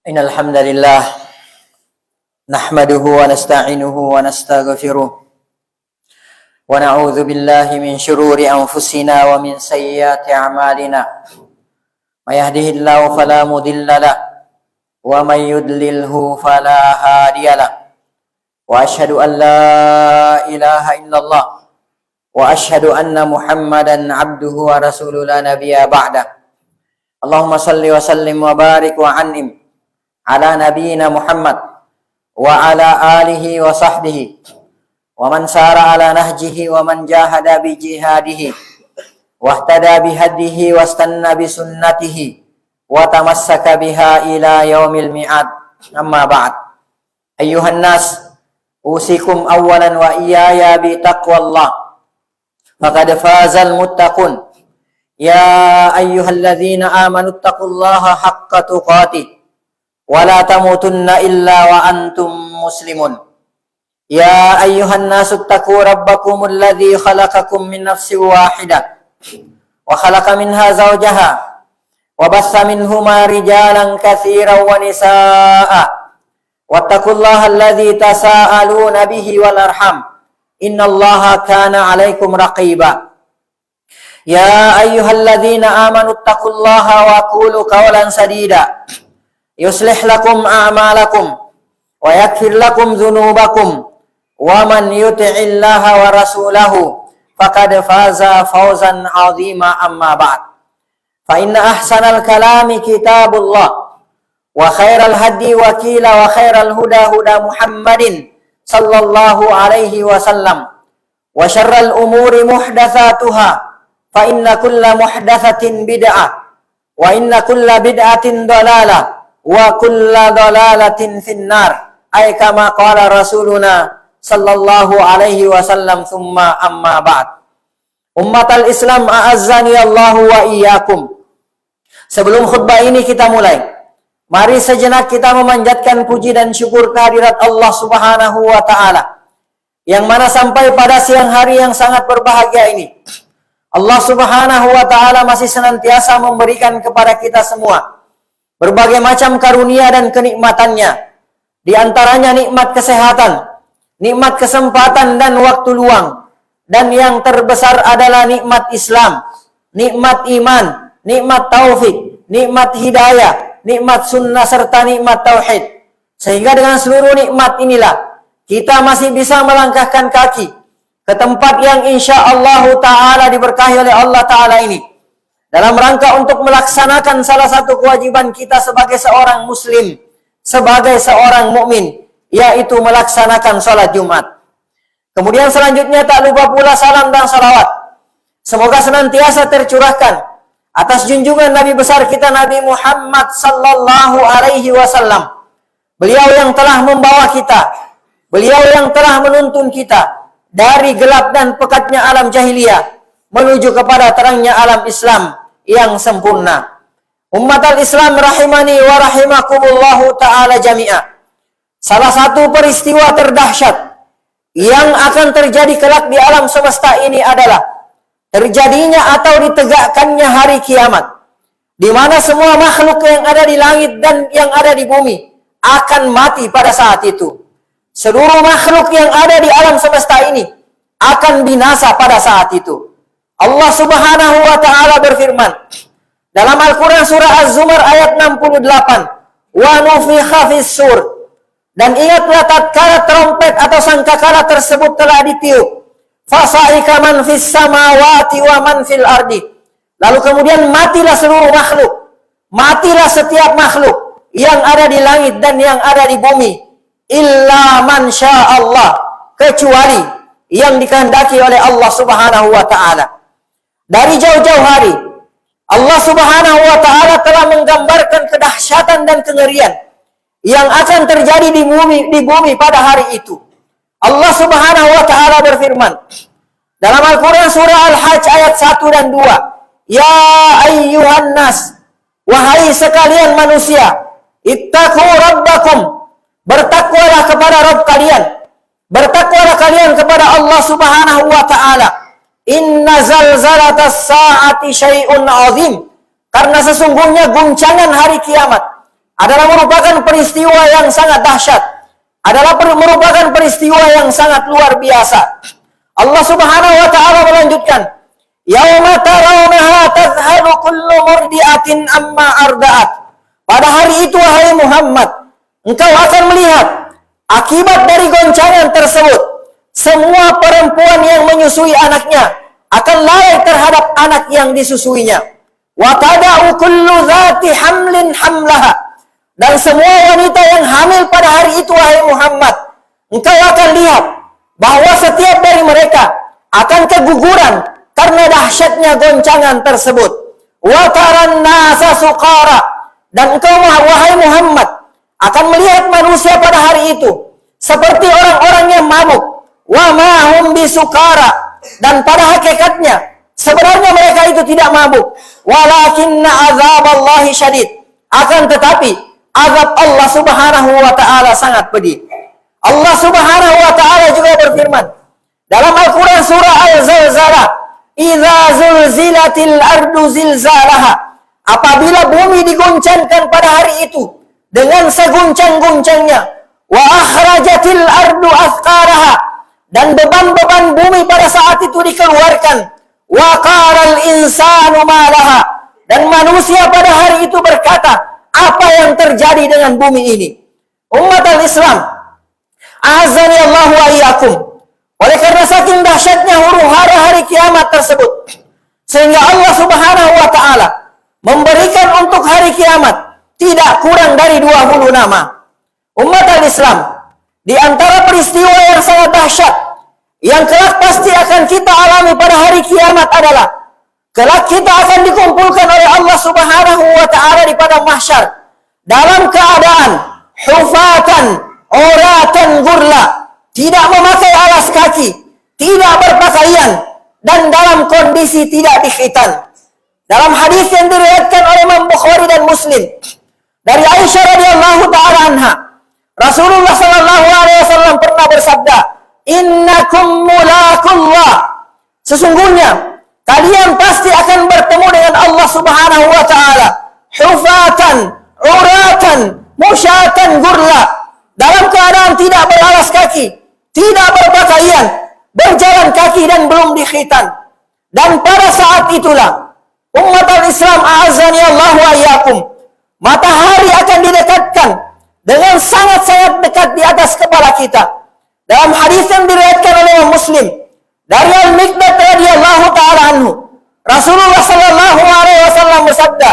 إن الحمد لله نحمده ونستعينه ونستغفره ونعوذ بالله من شرور أنفسنا ومن سيئات أعمالنا من يهده الله فلا مضل له ومن يضلله فلا هادي له وأشهد أن لا إله إلا الله وأشهد أن محمدا عبده ورسوله لا نبي بعده اللهم صل وسلم وبارك وعنهم على نبينا محمد وعلى آله وصحبه ومن سار على نهجه ومن جاهد بجهاده واهتدى بهديه واستنى بسنته وتمسك بها إلى يوم الميعاد أما بعد أيها الناس أوصيكم أولا وإياي بتقوى الله فقد فاز المتقون يا أيها الذين آمنوا اتقوا الله حق تقاته ولا تموتن إلا وأنتم مسلمون يا أيها الناس اتقوا ربكم الذي خلقكم من نفس واحدة وخلق منها زوجها وبث منهما رجالا كثيرا ونساء واتقوا الله الذي تساءلون به والأرحام إن الله كان عليكم رقيبا يا أيها الذين آمنوا اتقوا الله وقولوا قولا سديدا يصلح لكم أعمالكم ويغفر لكم ذنوبكم ومن يطع الله ورسوله فقد فاز فوزا عظيما أما بعد فإن أحسن الكلام كتاب الله وخير الهدي وخير الهدى هدى محمد صلى الله عليه وسلم وشر الأمور محدثاتها فإن كل محدثة بدعة وإن كل بدعة ضلالة وكل ضلالة في النار أي كما قال رسولنا صلى الله عليه وسلم ثم أما بعد Ummatal Islam a'azzani Allah wa iyyakum. Sebelum khutbah ini kita mulai, mari sejenak kita memanjatkan puji dan syukur kehadirat Allah Subhanahu wa taala yang mana sampai pada siang hari yang sangat berbahagia ini Allah Subhanahu wa taala masih senantiasa memberikan kepada kita semua berbagai macam karunia dan kenikmatannya. Di antaranya nikmat kesehatan, nikmat kesempatan dan waktu luang. Dan yang terbesar adalah nikmat Islam, nikmat iman, nikmat taufik, nikmat hidayah, nikmat sunnah serta nikmat tauhid. Sehingga dengan seluruh nikmat inilah kita masih bisa melangkahkan kaki ke tempat yang insya Allah Ta'ala diberkahi oleh Allah Ta'ala ini dalam rangka untuk melaksanakan salah satu kewajiban kita sebagai seorang muslim, sebagai seorang mukmin, yaitu melaksanakan sholat Jumat. Kemudian selanjutnya tak lupa pula salam dan salawat semoga senantiasa tercurahkan atas junjungan Nabi besar kita Nabi Muhammad sallallahu alaihi wasallam. Beliau yang telah membawa kita, beliau yang telah menuntun kita dari gelap dan pekatnya alam jahiliyah menuju kepada terangnya alam Islam yang sempurna. Ummatal Islam rahimani wa rahimakumullahu ta'ala jami'a. Salah satu peristiwa terdahsyat yang akan terjadi kelak di alam semesta ini adalah terjadinya atau ditegakkannya hari kiamat, di mana semua makhluk yang ada di langit dan yang ada di bumi akan mati pada saat itu. Seluruh makhluk yang ada di alam semesta ini akan binasa pada saat itu. Allah Subhanahu wa taala berfirman dalam Al-Qur'an surah Az-Zumar ayat 68, "Wa nufikha fis-sur." Dan ingatlah tatkala trompet atau sangkakala tersebut telah ditiup. Fasa'ika man fis samawati wa man fil ardi. Lalu kemudian matilah seluruh makhluk. Matilah setiap makhluk yang ada di langit dan yang ada di bumi. Illa man sya'allah. Kecuali yang dikehendaki oleh Allah Subhanahu wa ta'ala. Dari jauh-jauh hari, Allah Subhanahu wa ta'ala telah menggambarkan kedahsyatan dan kengerian yang akan terjadi di bumi pada hari itu. Allah Subhanahu wa taala berfirman dalam Al-Qur'an surah Al-Hajj ayat 1 dan 2, "Ya ayyuhan nas, wahai sekalian manusia, ittaqu rabbakum." Bertakwalah kepada Rabb kalian. Bertakwalah kalian kepada Allah Subhanahu wa taala. "Inna zalzalatas saati syai'un 'azim." Karena sesungguhnya guncangan hari kiamat adalah merupakan peristiwa yang sangat dahsyat, adalah merupakan peristiwa yang sangat luar biasa. Allah Subhanahu wa taala melanjutkan, "Yauma tarawnaha tadhhalu kullu murdi'atin amma arda'at." Pada hari itu wahai Muhammad, engkau akan melihat akibat dari goncangan tersebut. Semua perempuan yang menyusui anaknya akan lalai terhadap anak yang disusuinya. Wa tada'u kullu dzati hamlin hamlaha. Dan semua wanita yang hamil pada hari itu wahai Muhammad, engkau akan lihat bahwa setiap dari mereka akan keguguran karena dahsyatnya goncangan tersebut. Wa taran nasa suqara. Dan engkau wahai Muhammad akan melihat manusia pada hari itu seperti orang-orang yang mabuk. Wa ma hum bisukara. Dan pada hakikatnya sebenarnya mereka itu tidak mabuk. Walakinna azaballahi syadid. Akan tetapi azab Allah Subhanahu wa taala sangat pedih. Allah Subhanahu wa taala juga berfirman dalam Al-Qur'an surah Al-Zalzalah, "Idza zulzilatil ardu zilzalaha." Apabila bumi diguncangkan pada hari itu dengan seguncang-guncangnya, wa akhrajatil ardu athqalaha. Dan beban-beban bumi pada saat itu dikeluarkan. Wa qaral insanu ma laha. Dan manusia pada hari itu berkata, apa yang terjadi dengan bumi ini? Umat al-Islam, azani Allah wa iyyakum. Oleh karena saking dahsyatnya huru-hara hari kiamat tersebut, sehingga Allah Subhanahu wa taala memberikan untuk hari kiamat tidak kurang dari 20 nama. Umat al-Islam, di antara peristiwa yang sangat dahsyat yang kelak pasti akan kita alami pada hari kiamat adalah kelak kita akan dikumpulkan oleh Allah Subhanahu wa taala di padang mahsyar dalam keadaan hufatan, uratan gurla, tidak memakai alas kaki, tidak berpakaian, dan dalam kondisi tidak dikhitan. Dalam hadis yang diriwayatkan oleh Imam Bukhari dan Muslim dari Aisyah radhiyallahu taala anha, Rasulullah sallallahu alaihi wasallam pernah bersabda, "Innakum mulaqullah." Sesungguhnya kalian pasti akan bertemu dengan Allah Subhanahu wa taala hufatan, uratan, musyatan gurla, dalam keadaan tidak beralas kaki, tidak berpakaian, berjalan kaki dan belum dikhitan. Dan pada saat itulah umat al-Islam, a'azani Allah wa iyyakum, matahari akan didekatkan dengan sangat-sangat dekat di atas kepala kita. Dalam hadis yang diriwayatkan oleh Imam Muslim dari Al-Miqdad radhiyallahu taala anhu, Rasulullah sallallahu alaihi wasallam bersabda,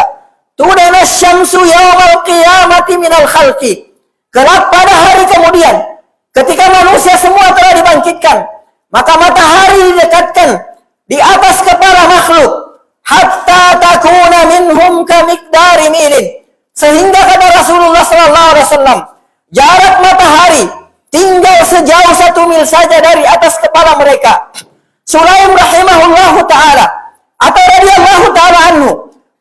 "Tudana syamsu yaumal qiyamati minal khalqi." Kelak pada hari kemudian, ketika manusia semua telah dibangkitkan, maka matahari didekatkan di atas kepala makhluk hatta takuna minhum kamiqdari milin, sehingga kata Rasulullah sallallahu alaihi wasallam, jarak matahari tinggal sejauh 1 mil saja dari atas kepala mereka. Sulaim rahimahullahu ta'ala atau radhiyallahu ta'ala anhu,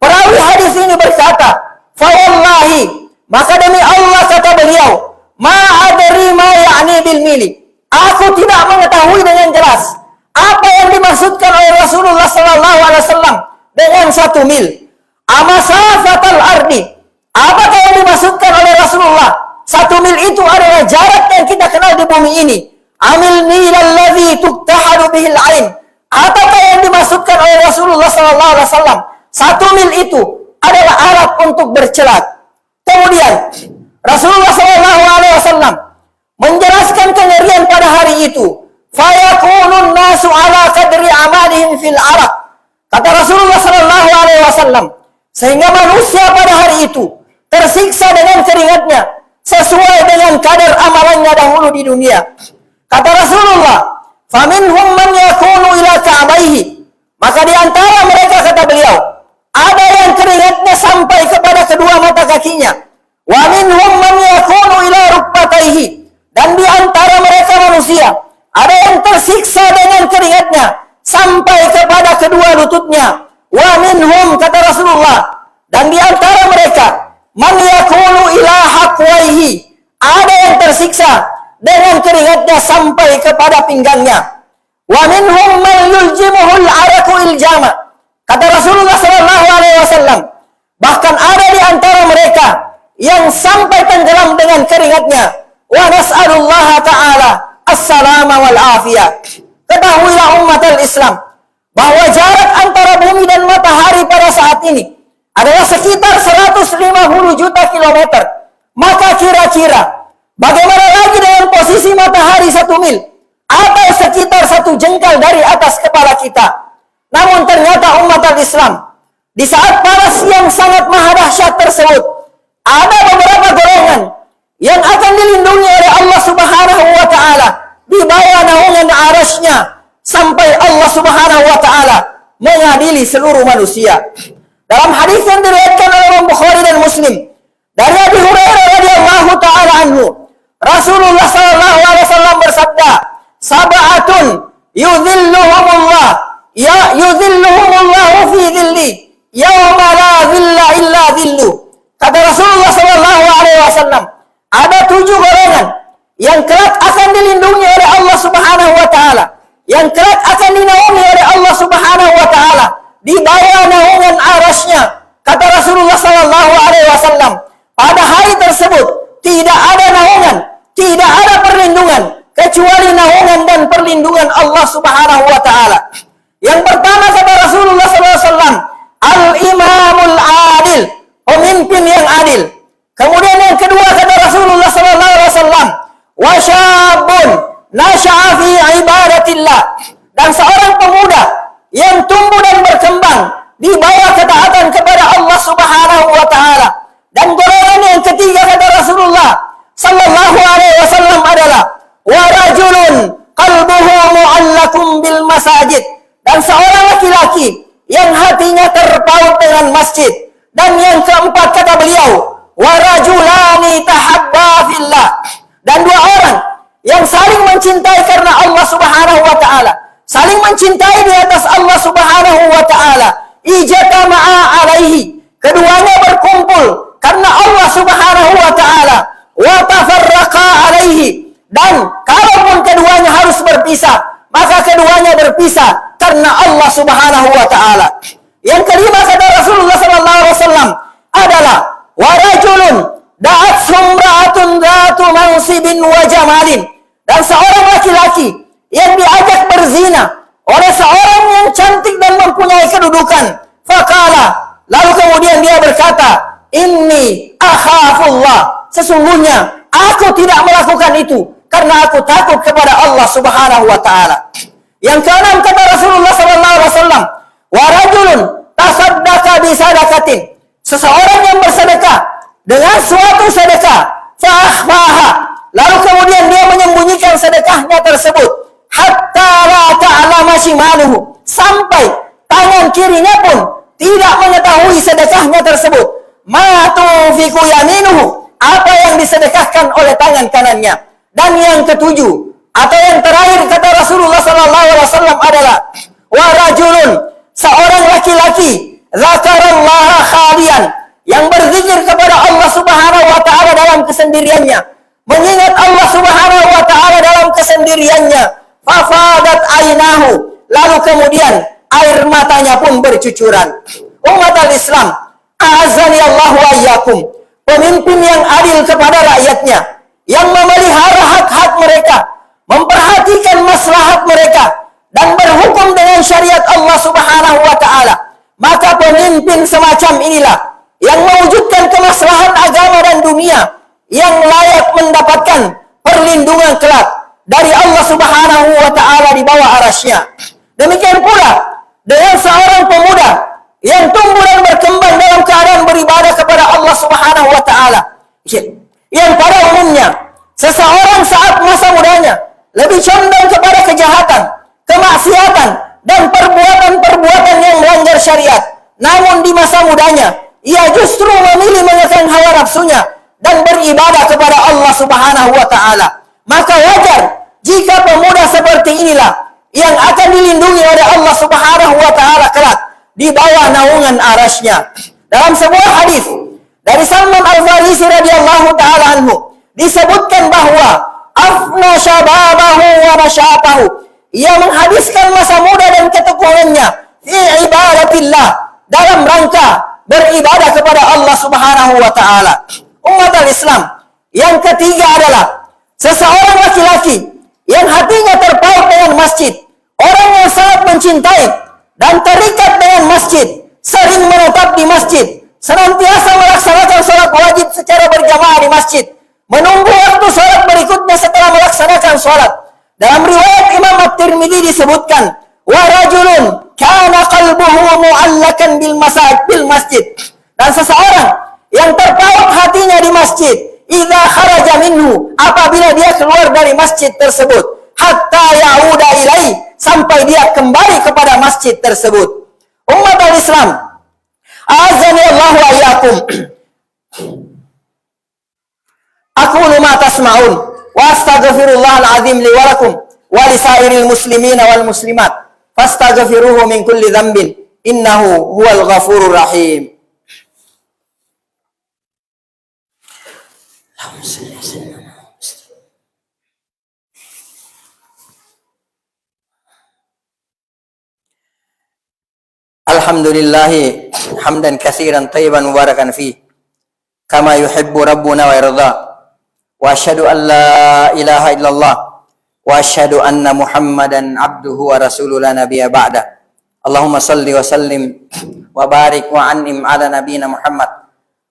perawi hadis ini berkata, "Fa wallahi," maka demi Allah kata beliau, "ma adri ma ya'ni bil mili." Aku tidak mengetahui dengan jelas apa yang dimaksudkan oleh Rasulullah sallallahu alaihi wasallam dengan 1 mil. Amasafatal ardi. Apakah yang dimaksudkan oleh Rasulullah? 1 mil itu adalah jarak yang kita kenal di bumi ini. Amil milalladzi tuktahadu bihil ain. Apakah yang dimaksudkan oleh Rasulullah sallallahu alaihi wasallam? 1 mil itu adalah alat untuk bercelat. Kemudian Rasulullah sallallahu alaihi wasallam menjelaskan kengerian pada hari itu. Fayakunun nasu ala qadri amalihim fil araq. Kata Rasulullah sallallahu alaihi wasallam, sehingga manusia pada hari itu tersiksa dengan keringatnya sesuai dengan kadar amalannya dahulu di dunia. Kata Rasulullah, "Faminhum man yakunu ila ka'baihi." Maka di antara mereka, kata beliau, ada yang keringatnya sampai kepada kedua mata kakinya. Wa minhum man yakunu ila rukbataihi. Dan di antara mereka manusia, ada yang tersiksa dengan keringatnya sampai kepada kedua lututnya. Wa minhum, kata Rasulullah, dan di antara mereka, man yakunu ila haqwaihi, ada yang tersiksa dengan keringatnya sampai kepada pinggangnya. Wa minhum man yuljimuhul araku iljama. Kata Rasulullah sallallahu alaihi wasallam, bahkan ada di antara mereka yang sampai tenggelam dengan keringatnya. Wa nas'alullaha ta'ala as-salama wal afiyah. Ketahuilah umat al-Islam bahwa jarak antara bumi dan matahari pada saat ini adalah sekitar 150 juta kilometer. Maka kira-kira bagaimana lagi dengan posisi matahari 1 mil atau sekitar 1 jengkal dari atas kepala kita. Namun ternyata umat al-Islam di saat panas yang sangat maha dahsyat tersebut, ada beberapa golongan yang akan dilindungi oleh Allah Subhanahu wa Ta'ala di bawah naungan arasy-Nya sampai Allah Subhanahu wa Ta'ala mengadili seluruh manusia. Dalam hadis yang diriwayatkan oleh Imam Bukhari dan Muslim dari Abi Hurairah radhiyallahu taala anhu, Rasulullah sallallahu alaihi wasallam bersabda, "Sab'atun yudhilluhumullah yudhilluhumullahu fi dhilli yauma la dhilla illa dhillu." Kata Rasulullah sallallahu alaihi wasallam, ada 7 golongan yang kelak akan dilindungi oleh Allah Subhanahu wa Ta'ala, yang kelak akan dinaungi oleh Allah Subhanahu wa Ta'ala di bawah naungan arasy-Nya. Kata Rasulullah sallallahu alaihi wasallam, pada hari tersebut tidak ada naungan, tidak ada perlindungan kecuali naungan dan perlindungan Allah Subhanahu wa Ta'ala. Yang pertama kata Rasulullah sallallahu alaihi wasallam, al-imamul adil, pemimpin yang adil. Kemudian yang kedua kata Rasulullah sallallahu alaihi wasallam, wa syabun nasha'a fi ibadatillah, dan seorang pemuda yang tumbuh dan berkembang di bawah ketaatan kepada Allah Subhanahu wa Ta'ala. Dan golongan yang ketiga kata Rasulullah sallallahu alaihi wasallam adalah wa rajulun qalbuhu mu'allaqun bil masajid, dan seorang laki-laki yang hatinya terpaut dengan masjid. Dan yang keempat kata beliau, wa rajulani tahabba fillah, dan 2 orang yang saling mencintai karena Allah Subhanahu wa Ta'ala, saling mencintai di atas Allah Subhanahu wa Ta'ala. Ijtama'a alaihi, keduanya berkumpul karena Allah Subhanahu wa Ta'ala. Wa tafarraqa alaihi, dan kalaupun keduanya harus berpisah, maka keduanya berpisah karena Allah Subhanahu wa Ta'ala. Yang kelima kata Rasulullah sallallahu alaihi wasallam adalah wa rajulun da'at sumra'atun dzatu mansibin wa jamalin, dan seorang laki-laki yang diajak berzina oleh seorang yang cantik dan mempunyai kedudukan. Faqala, lalu kemudian dia berkata, inni akhafullah, sesungguhnya aku tidak melakukan itu karena aku takut kepada Allah Subhanahu wa Ta'ala. Yang keenam kata Rasulullah sallallahu alaihi wasallam, wa rajulun tasaddaqa bi sadaqatin, seseorang yang bersedekah dengan suatu sedekah, fa akhfaha, lalu kemudian dia menyembunyikan sedekahnya tersebut, hatta la ta'lama shimaluhu, sampai tangan kirinya pun tidak mengetahui sedekahnya tersebut, ma tunfiqu yaminuhu, apa yang disedekahkan oleh tangan kanannya. Dan yang ketujuh atau yang terakhir kata Rasulullah sallallahu alaihi wasallam adalah wa rajulun, seorang laki-laki, zakarallaha khalian, yang berzikir kepada Allah Subhanahu wa Ta'ala dalam kesendiriannya, mengingat Allah Subhanahu wa Ta'ala dalam kesendiriannya. Fafadat ainahu, lalu kemudian air matanya pun bercucuran. Umat al-Islam, a'azzani Allah wa iyyakum, pemimpin yang adil kepada rakyatnya, yang memelihara hak-hak mereka, memperhatikan maslahat mereka, dan berhukum dengan syariat Allah Subhanahu wa Ta'ala. Maka pemimpin semacam inilah yang mewujudkan kemaslahan agama dan dunia, yang layak mendapatkan perlindungan kelak dari Allah Subhanahu wa Ta'ala di bawah arasy-Nya. Demikian pula dengan seorang pemuda yang tumbuh dan berkembang dalam keadaan beribadah kepada Allah Subhanahu wa Ta'ala, yang pada umumnya seseorang saat masa mudanya lebih condong kepada kejahatan, kemaksiatan, dan perbuatan-perbuatan yang melanggar syariat. Namun di masa mudanya ia justru memilih mengekang hawa nafsunya dan beribadah kepada Allah Subhanahu wa Ta'ala. Maka wajar jika pemuda seperti inilah yang akan dilindungi oleh Allah Subhanahu wa Ta'ala kelak di bawah naungan arasy-Nya. Dalam sebuah hadis dari Salman Al-Farisi radhiyallahu taala anhu disebutkan bahwa afna syababahu wa nasyatahu, ia menghabiskan masa muda dan ketekungannya fi ibadatillah, dalam rangka beribadah kepada Allah Subhanahu wa Ta'ala. Umat al-Islam, yang ketiga adalah seseorang laki-laki yang hatinya terpaut dengan masjid, orang yang sangat mencintai dan terikat dengan masjid, sering menetap di masjid, senantiasa melaksanakan sholat wajib secara berjamaah di masjid, menunggu waktu sholat berikutnya setelah melaksanakan sholat. Dalam riwayat Imam At-Tirmidzi disebutkan, wa rajulun kana qalbuhu mu'allakan bil masjid. Dan seseorang yang terpaut hatinya di masjid, idza kharaja minhu, apabila dia keluar dari masjid tersebut, hatta ya'uda ilai, sampai dia kembali kepada masjid tersebut. Umat al-Islam, azani Allah wa iyyakum. Aqulu ma tasma'un wa astaghfirullahal azim li wa lakum wa lisairil muslimina wal muslimat fastaghfiruhu min kulli dhanbin innahu huwal ghafurur rahim. Alhamdulillahi hamdan katsiran tayyiban mubarakan fi kama yuhibbu rabbuna wa yarda. Wa asyhadu an la ilaha illallah wa asyhadu anna Muhammadan abduhu wa rasuluhu la nabiyya ba'da. Allahumma salli wa sallim wa barik wa an'im ala nabiyyina Muhammad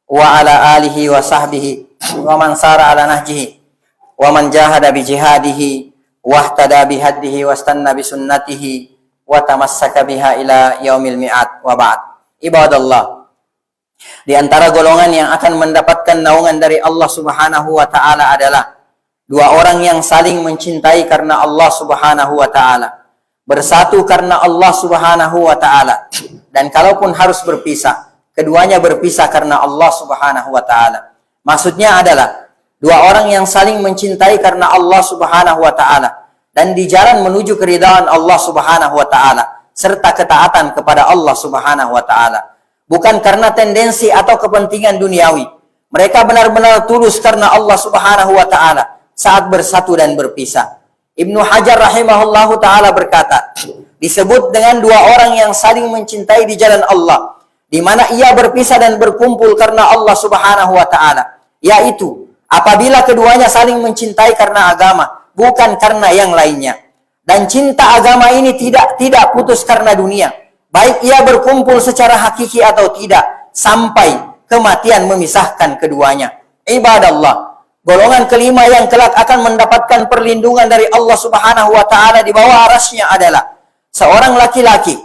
wa ala alihi wa sahbihi wa man sara ala nahjihi wa man jahada bi jihadihi wa ihtada bi hadihi wa istanna bi sunnatihi wa tamassaka biha ila yaumil mi'ad wa ba'd. Ibadallah, di antara golongan yang akan mendapatkan naungan dari Allah Subhanahu wa taala adalah dua orang yang saling mencintai karena Allah Subhanahu wa taala, bersatu karena Allah Subhanahu wa taala, dan kalaupun harus berpisah, keduanya berpisah karena Allah Subhanahu wa taala. Maksudnya adalah dua orang yang saling mencintai karena Allah Subhanahu wa taala dan di jalan menuju keridhaan Allah Subhanahu wa taala serta ketaatan kepada Allah Subhanahu wa taala, bukan karena tendensi atau kepentingan duniawi. Mereka benar-benar tulus karena Allah Subhanahu wa taala saat bersatu dan berpisah. Ibnu Hajar rahimahullahu taala berkata, disebut dengan dua orang yang saling mencintai di jalan Allah, di mana ia berpisah dan berkumpul karena Allah Subhanahu wa taala, yaitu apabila keduanya saling mencintai karena agama, bukan karena yang lainnya. Dan cinta agama ini tidak putus karena dunia, baik ia berkumpul secara hakiki atau tidak, sampai kematian memisahkan keduanya. Ibadallah, golongan kelima yang kelak akan mendapatkan perlindungan dari Allah Subhanahu wa taala di bawah arasy-Nya adalah seorang laki-laki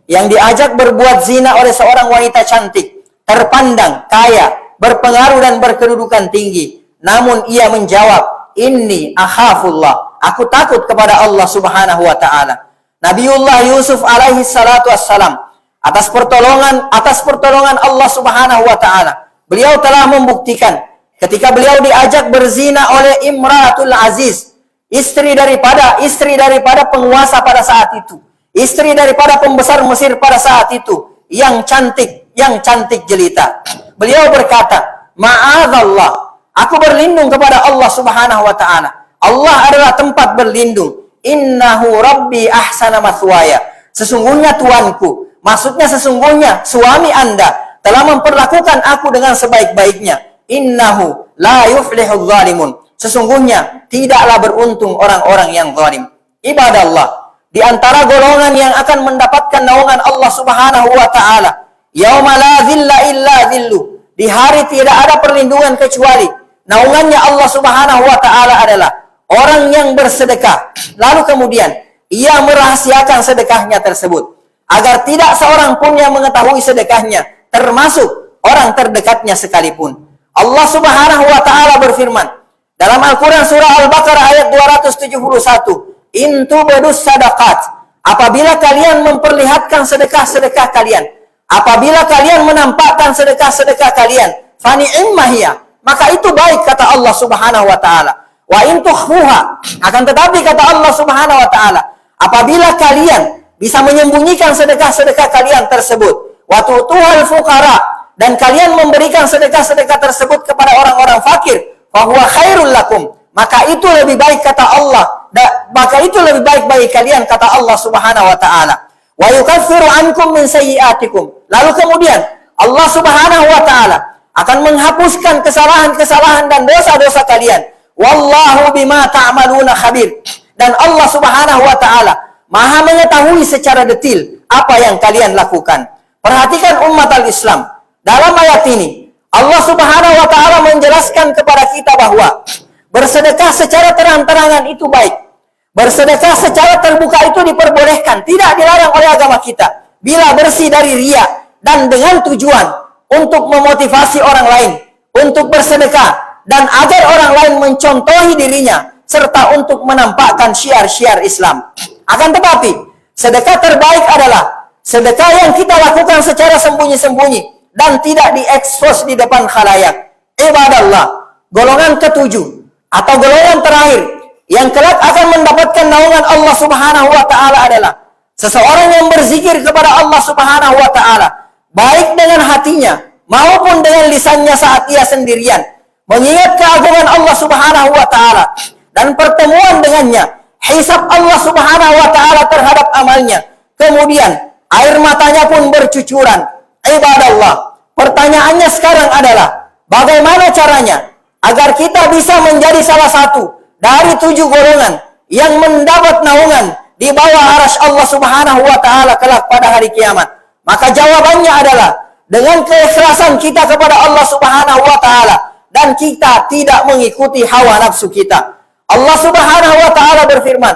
yang diajak berbuat zina oleh seorang wanita cantik, terpandang, kaya, berpengaruh dan berkedudukan tinggi. Namun ia menjawab, inni akhafullah, aku takut kepada Allah Subhanahu wa taala. Nabiullah Yusuf alaihi salatu wassalam, atas pertolongan Allah Subhanahu wa taala, beliau telah membuktikan ketika beliau diajak berzina oleh Imratul Aziz, istri daripada penguasa pada saat itu, istri daripada pembesar Mesir pada saat itu, yang cantik jelita. Beliau berkata, ma'adzallah, aku berlindung kepada Allah Subhanahu wa taala. Allah adalah tempat berlindung. Innahu rabbi ahsana mathwaya. Sesungguhnya Tuanku, maksudnya sesungguhnya suami Anda telah memperlakukan aku dengan sebaik-baiknya. Innahu la yuflihudz zalimun. Sesungguhnya tidaklah beruntung orang-orang yang zalim. Ibadallah, di antara golongan yang akan mendapatkan naungan Allah Subhanahu wa taala, yauma la dzilla illa dzillu, di hari tidak ada perlindungan kecuali naungannya Allah Subhanahu wa taala adalah orang yang bersedekah, lalu kemudian ia merahasiakan sedekahnya tersebut, agar tidak seorang pun yang mengetahui sedekahnya, termasuk orang terdekatnya sekalipun. Allah Subhanahu wa taala berfirman dalam Al-Quran surah Al-Baqarah ayat 271, in tubdus sadaqat, apabila kalian memperlihatkan sedekah-sedekah kalian, apabila kalian menampakkan sedekah-sedekah kalian, fani'imma hiya, maka itu baik, kata Allah Subhanahu wa taala. Wa in tukhfuha, akan tetapi kata Allah Subhanahu wa taala, apabila kalian bisa menyembunyikan sedekah-sedekah kalian tersebut, wa tu'tuhal fuqara, dan kalian memberikan sedekah-sedekah tersebut kepada orang-orang fakir, fa huwa khairul lakum, maka itu lebih baik, kata Allah, maka itu lebih baik bagi kalian, kata Allah Subhanahu wa taala. Wa yukaffiru ankum min sayyi'atikum, lalu kemudian Allah Subhanahu wa taala akan menghapuskan kesalahan-kesalahan dan dosa-dosa kalian. Wallahu bima ta'maluna khabir. Dan Allah Subhanahu wa taala Maha mengetahui secara detil apa yang kalian lakukan. Perhatikan umat al-Islam. Dalam ayat ini, Allah Subhanahu wa taala menjelaskan kepada kita bahwa bersedekah secara terang-terangan itu baik. Bersedekah secara terbuka itu diperbolehkan, tidak dilarang oleh agama kita. Bila bersih dari riya dan dengan tujuan untuk memotivasi orang lain untuk bersedekah dan agar orang lain mencontohi dirinya serta untuk menampakkan syiar-syiar Islam. Akan tetapi, sedekah terbaik adalah sedekah yang kita lakukan secara sembunyi-sembunyi dan tidak diekspos di depan khalayak. Ibadallah, golongan ketujuh atau golongan terakhir yang kelak akan mendapatkan naungan Allah Subhanahu wa taala adalah seseorang yang berzikir kepada Allah Subhanahu wa taala, baik dengan hatinya maupun dengan lisannya saat ia sendirian, mengingat keagungan Allah Subhanahu wa taala dan pertemuan dengannya, hisab Allah Subhanahu wa taala terhadap amalnya. Kemudian air matanya pun bercucuran. Ibadallah, pertanyaannya sekarang adalah bagaimana caranya agar kita bisa menjadi salah satu dari 7 golongan yang mendapat naungan di bawah arasy Allah Subhanahu wa taala kelak pada hari kiamat? Maka jawabannya adalah dengan keikhlasan kita kepada Allah Subhanahu wa taala dan kita tidak mengikuti hawa nafsu kita. Allah Subhanahu wa taala berfirman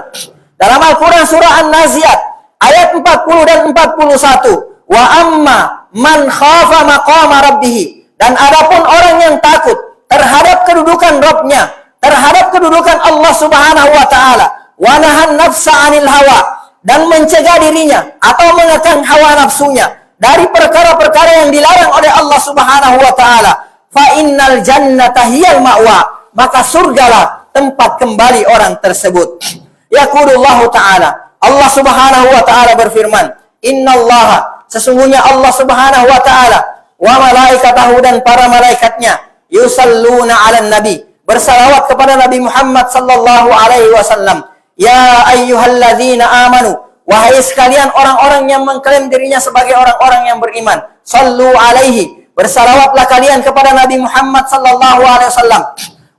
dalam Al-Qur'an surah An-Nazi'at ayat 40 dan 41, "Wa amma man khafa maqama rabbih." Dan adapun orang yang takut terhadap kedudukan Rabb-nya, terhadap kedudukan Allah Subhanahu wa taala, wa nahan nafsa 'anil hawa, dan mencegah dirinya atau mengekang hawa nafsunya dari perkara-perkara yang dilarang oleh Allah Subhanahu wa taala, fa innal jannata hiyal ma'wa, maka surgalah tempat kembali orang tersebut. Yaqulullahu ta'ala, Allah Subhanahu wa taala berfirman, innallaha, sesungguhnya Allah Subhanahu wa taala, wa malaikatahu, dan para malaikatnya, yusalluna 'alan nabi, bersalawat kepada Nabi Muhammad sallallahu alaihi wasallam. Ya ayyuhalladzina amanu, wahai sekalian orang-orang yang mengklaim dirinya sebagai orang-orang yang beriman, sallu alaihi, bersalawatlah kalian kepada Nabi Muhammad sallallahu alaihi wasallam,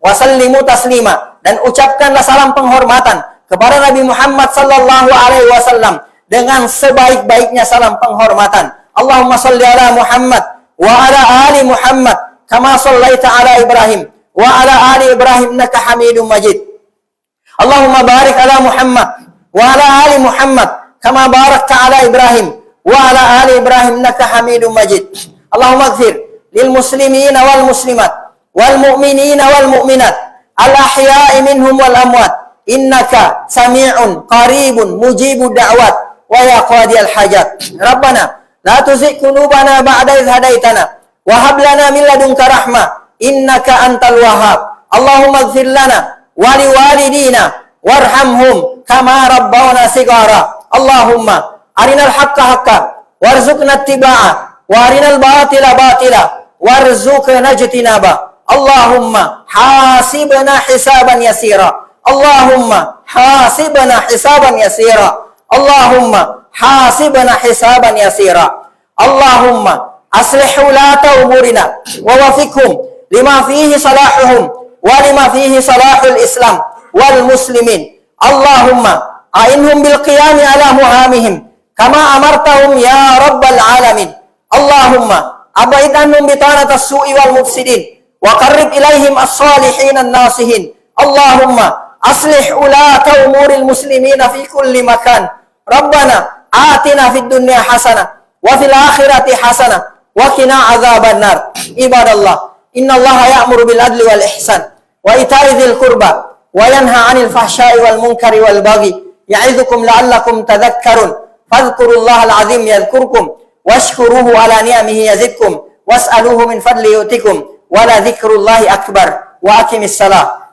wasallimu taslima, dan ucapkanlah salam penghormatan kepada Nabi Muhammad sallallahu alaihi wasallam dengan sebaik-baiknya salam penghormatan. Allahumma salli ala Muhammad wa ala ali Muhammad kama sallaita ala Ibrahim wa ala ali Ibrahim innaka Hamidum Majid. Allahumma barik ala Muhammad wa ala ali Muhammad kama barakta ala Ibrahim wa ala ali Ibrahim innaka Hamidum Majid. Allahumma ighfir lil muslimina wal muslimat wal mu'minina wal mu'minat al ahya'i minhum wal amwat innaka sami'un qaribun mujibud da'wat wa ya qadiyal hajat. Rabbana la tuzigh qulubana ba'da idh hadaitana wa hab lana min ladunka rahmah innaka antal wahhab. Allahumma ighfir lana wa liwalidina warhamhum kama rabbawna sigara. Allahumma arinal haqqa haqqan warzuqna ittiba'a wa arinal batila batila warzuqna ijtinaba. Allahumma hasibna hisaban yasira. Allahumma hasibna hisaban yasira. Allahumma hasibna hisaban yasira. Allahumma aslih ulata umurina wa wafiqhum lima fihi salahuhum wa lima fihi salahul Islam wal muslimin. Allahumma a'inhum bil qiyami ala muhamihim kama amartahum ya rabbal alamin. Allahumma ab'id anhum bitanatas su'i wal mufsidin wa qarrib ilaihim as-salihin an-nasihin. Allahumma aslih ulata umuril muslimina fi kulli makan. Rabbana atina fid dunya hasanah wa fil akhirati hasanah wa qina adzaban nar. Ibadallah, innallaha ya'muru bil adli wal ihsan wa ita'i dzil qurba wa yanha 'anil fahsya'i wal munkari wal baghi ya'idzukum la'allakum tadhakkarun. Fadhkurullaha al-'azim yadhkurkum washkuruhu ala ni'amihi yazidkum was'aluhu min fadli yu'tikum wa la dzikrullahi akbar. Wa aqimis salah.